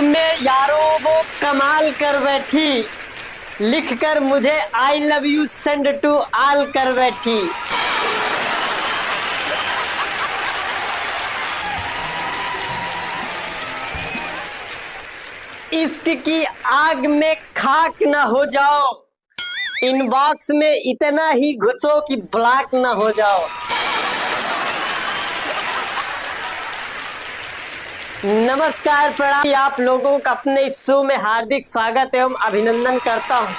में यारों वो कमाल कर बैठी, लिख कर मुझे I love you send to all कर बैठी। इश्क की आग में खाक न हो जाओ, इनबॉक्स में इतना ही घुसो कि ब्लॉक न हो जाओ। नमस्कार, प्रणाम। आप लोगों का अपने इस शो में हार्दिक स्वागत एवं अभिनंदन करता हूं।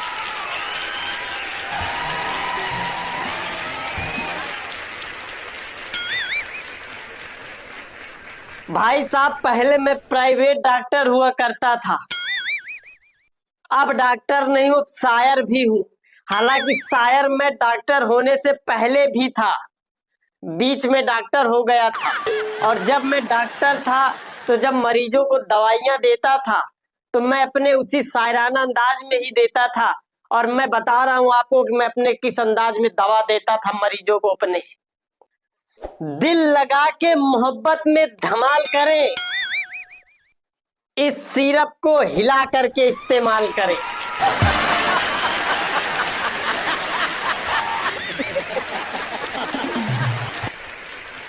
भाई साहब, पहले मैं प्राइवेट डॉक्टर हुआ करता था, अब डॉक्टर नहीं हूँ, शायर भी हूँ। हालांकि शायर मैं डॉक्टर होने से पहले भी था, बीच में डॉक्टर हो गया था। और जब मैं डॉक्टर था तो जब मरीजों को दवाइयाँ देता था तो मैं अपने उसी शायराना अंदाज में ही देता था। और मैं बता रहा हूँ आपको कि मैं अपने किस अंदाज में दवा देता था मरीजों को अपने। दिल लगा के मोहब्बत में धमाल करें, इस सिरप को हिला करके इस्तेमाल करें।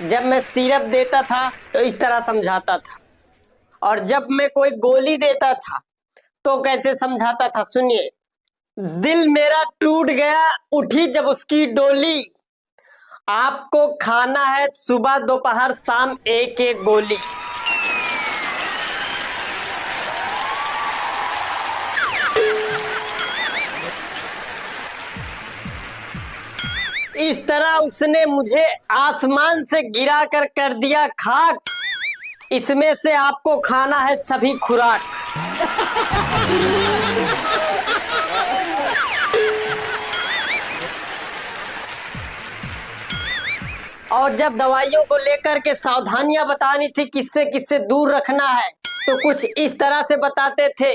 जब मैं सिरप देता था तो इस तरह समझाता था, और जब मैं कोई गोली देता था तो कैसे समझाता था, सुनिए। दिल मेरा टूट गया उठी जब उसकी डोली, आपको खाना है सुबह दोपहर शाम एक एक गोली। इस तरह उसने मुझे आसमान से गिरा कर दिया खाक, इसमें से आपको खाना है सभी खुराक। और जब दवाइयों को लेकर के सावधानियां बतानी थी, किससे किससे दूर रखना है, तो कुछ इस तरह से बताते थे।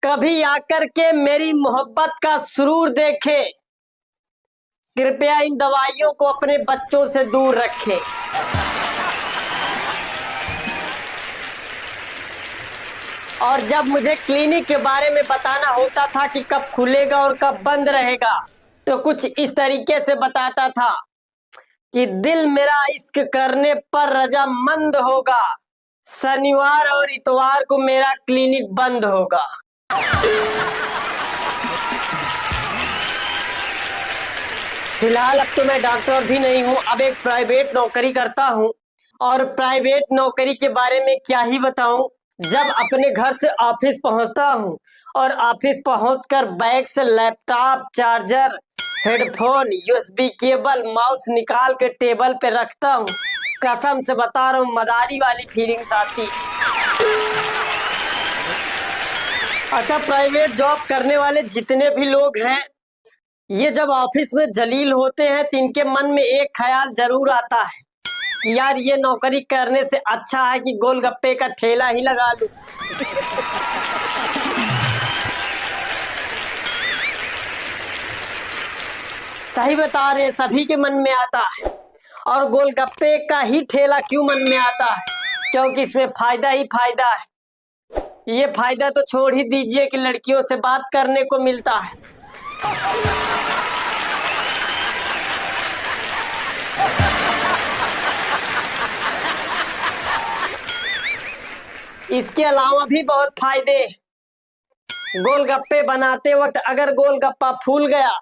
कभी आकर के मेरी मोहब्बत का सुरूर देखे, कृपया इन दवाइयों को अपने बच्चों से दूर रखें। और जब मुझे क्लिनिक के बारे में बताना होता था कि कब खुलेगा और कब बंद रहेगा, तो कुछ इस तरीके से बताता था कि दिल मेरा इश्क करने पर रजामंद होगा, शनिवार और इतवार को मेरा क्लिनिक बंद होगा। फिलहाल अब तो मैं डॉक्टर भी नहीं हूँ, अब एक प्राइवेट नौकरी करता हूँ। और प्राइवेट नौकरी के बारे में क्या ही बताऊं। जब अपने घर से ऑफिस पहुंचता हूं और ऑफिस पहुंचकर बैग से laptop, charger, headphone, USB cable, mouse निकाल के टेबल पे रखता हूं, कसम से बता रहा हूं, मदारी वाली फीलिंग्स आती। अच्छा, प्राइवेट जॉब करने वाले जितने भी लोग हैं, ये जब ऑफिस में जलील होते हैं तो इनके मन में एक ख्याल जरूर आता है कि यार ये नौकरी करने से अच्छा है कि गोलगप्पे का ठेला ही लगा लूं। सही बता रहे हैं, सभी के मन में आता है। और गोलगप्पे का ही ठेला क्यों मन में आता है? क्योंकि इसमें फायदा ही फायदा है। ये फायदा तो छोड़ ही दीजिए कि लड़कियों से बात करने को मिलता है। इसके अलावा भी बहुत फायदे। गोलगप्पे बनाते वक्त अगर गोलगप्पा फूल गया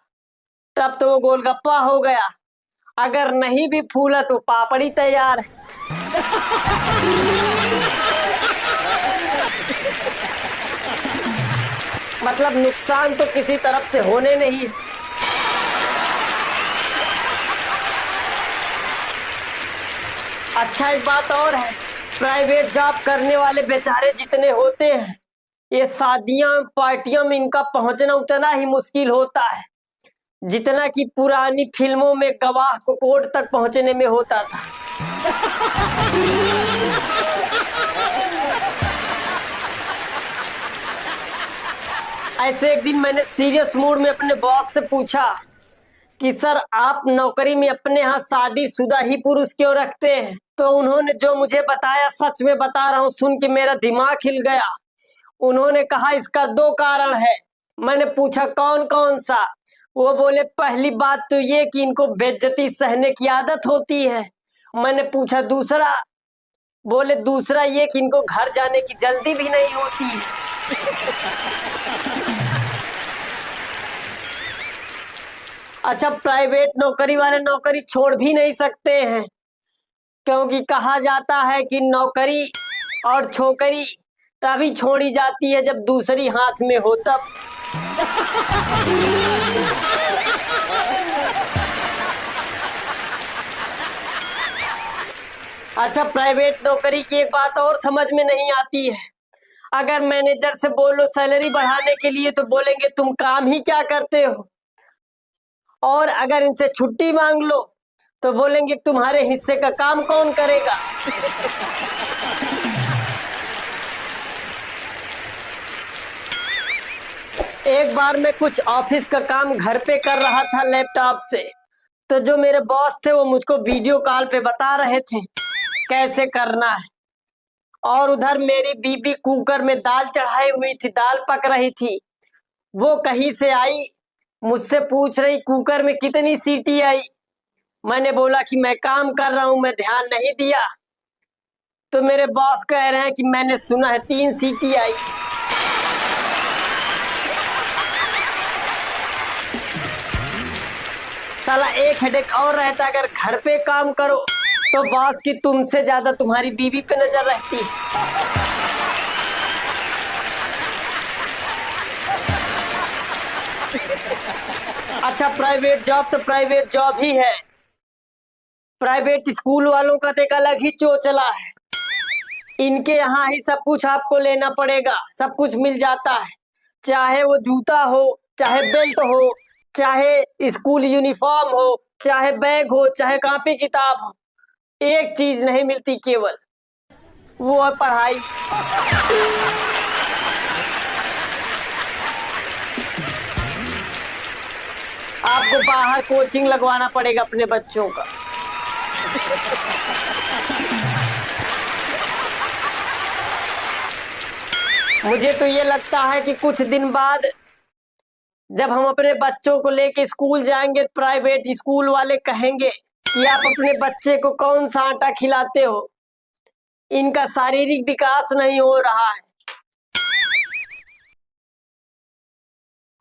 तब तो वो गोलगप्पा हो गया, अगर नहीं भी फूला तो पापड़ी तैयार है। मतलब नुकसान तो किसी तरफ से होने नहीं है। अच्छा, एक बात और है, प्राइवेट जॉब करने वाले बेचारे जितने होते हैं, ये शादियां पार्टियों में इनका पहुंचना उतना ही मुश्किल होता है जितना कि पुरानी फिल्मों में गवाह को कोर्ट तक पहुंचने में होता था। ऐसे एक दिन मैंने सीरियस मूड में अपने बॉस से पूछा कि सर, आप नौकरी में अपने यहाँ शादीशुदा ही पुरुष क्यों रखते हैं? तो उन्होंने जो मुझे बताया, सच में बता रहा हूँ, सुन के मेरा दिमाग हिल गया। उन्होंने कहा इसका 2 कारण है। मैंने पूछा कौन कौन सा? वो बोले पहली बात तो ये कि इनको बेइज्जती सहने की आदत होती है। मैंने पूछा दूसरा? बोले दूसरा ये कि इनको घर जाने की जल्दी भी नहीं होती है। अच्छा, प्राइवेट नौकरी वाले नौकरी छोड़ भी नहीं सकते हैं, क्योंकि कहा जाता है कि नौकरी और छोकरी तभी छोड़ी जाती है जब दूसरी हाथ में हो तब। अच्छा, प्राइवेट नौकरी की एक बात और समझ में नहीं आती है। अगर मैनेजर से बोलो सैलरी बढ़ाने के लिए तो बोलेंगे तुम काम ही क्या करते हो, और अगर इनसे छुट्टी मांग लो तो बोलेंगे तुम्हारे हिस्से का काम कौन करेगा। एक बार मैं कुछ ऑफिस का काम घर पे कर रहा था लैपटॉप से, तो जो मेरे बॉस थे वो मुझको वीडियो कॉल पे बता रहे थे कैसे करना है, और उधर मेरी बीबी कुकर में दाल चढ़ाई हुई थी, दाल पक रही थी। वो कहीं से आई, मुझसे पूछ रही कुकर में कितनी सीटी आई। मैंने बोला कि मैं काम कर रहा हूं, मैं ध्यान नहीं दिया। तो मेरे बॉस कह रहे हैं कि मैंने सुना है 3 सीटी आई। साला एक हेडेक और रहता, अगर घर पे काम करो तो बॉस की तुमसे ज्यादा तुम्हारी बीवी पे नजर रहती है। अच्छा, प्राइवेट जॉब तो प्राइवेट जॉब ही है। प्राइवेट स्कूल वालों का तो एक अलग ही चोचला है। इनके यहाँ ही सब कुछ आपको लेना पड़ेगा, सब कुछ मिल जाता है, चाहे वो जूता हो, चाहे बेल्ट हो, चाहे स्कूल यूनिफॉर्म हो, चाहे बैग हो, चाहे कॉपी किताब हो। एक चीज नहीं मिलती केवल, वो है पढ़ाई। आपको बाहर कोचिंग लगवाना पड़ेगा अपने बच्चों का। मुझे तो ये लगता है कि कुछ दिन बाद जब हम अपने बच्चों को लेके स्कूल जाएंगे, प्राइवेट स्कूल वाले कहेंगे कि आप अपने बच्चे को कौन सा आटा खिलाते हो, इनका शारीरिक विकास नहीं हो रहा है।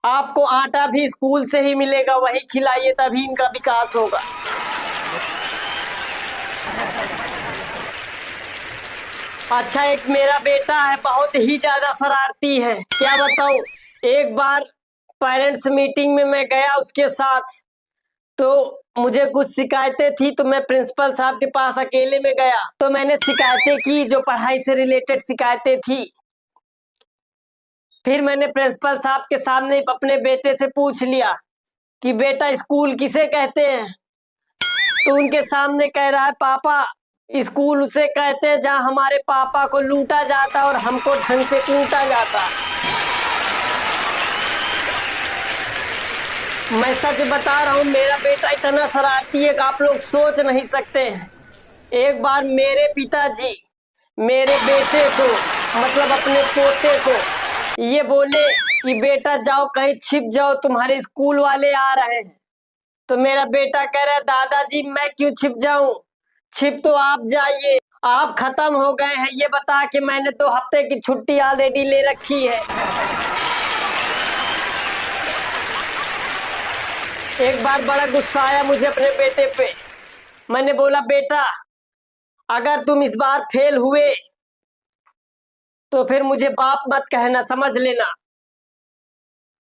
आपको आटा भी स्कूल से ही मिलेगा, वही खिलाइए तभी इनका विकास होगा। अच्छा, एक मेरा बेटा है, बहुत ही ज्यादा शरारती है, क्या बताऊं। एक बार पेरेंट्स मीटिंग में मैं गया उसके साथ, तो मुझे कुछ शिकायतें थी, तो मैं प्रिंसिपल साहब के पास अकेले में गया, तो मैंने शिकायतें की, जो पढ़ाई से रिलेटेड शिकायतें थी। फिर मैंने प्रिंसिपल साहब के सामने अपने बेटे से पूछ लिया कि बेटा स्कूल किसे कहते हैं, तो उनके सामने कह रहा है पापा स्कूल उसे कहते हैं जहां हमारे पापा को लूटा जाता और हमको ढंग से कूटा जाता। मैं सच बता रहा हूँ, मेरा बेटा इतना शरारती है कि आप लोग सोच नहीं सकते हैं। एक बार मेरे पिताजी मेरे बेटे को, मतलब अपने पोते को, ये बोले कि बेटा जाओ कहीं छिप जाओ, तुम्हारे स्कूल वाले आ रहे हैं। तो मेरा बेटा कह रहा है दादाजी मैं क्यों छिप जाऊं, छिप तो आप जाइए, आप खत्म हो गए हैं ये बता के मैंने 2 हफ्ते की छुट्टी ऑलरेडी ले रखी है। एक बार बड़ा गुस्सा आया मुझे अपने बेटे पे। मैंने बोला बेटा अगर तुम इस बार फेल हुए तो फिर मुझे बाप मत कहना, समझ लेना।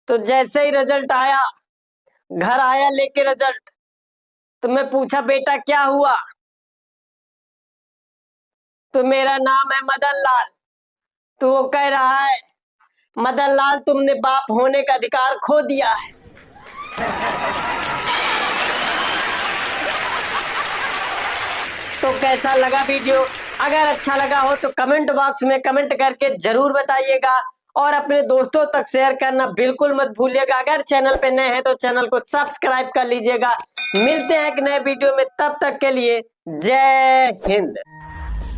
तो जैसे ही रिजल्ट आया, घर आया लेके रिजल्ट, तो मैं पूछा बेटा क्या हुआ, तो मेरा नाम है मदन लाल। तो वो कह रहा है मदन लाल तुमने बाप होने का अधिकार खो दिया है। तो कैसा लगा वीडियो? अगर अच्छा लगा हो तो कमेंट बॉक्स में कमेंट करके जरूर बताइएगा, और अपने दोस्तों तक शेयर करना बिल्कुल मत भूलिएगा। अगर चैनल पे नए हैं तो चैनल को सब्सक्राइब कर लीजिएगा। मिलते हैं एक नए वीडियो में, तब तक के लिए जय हिंद।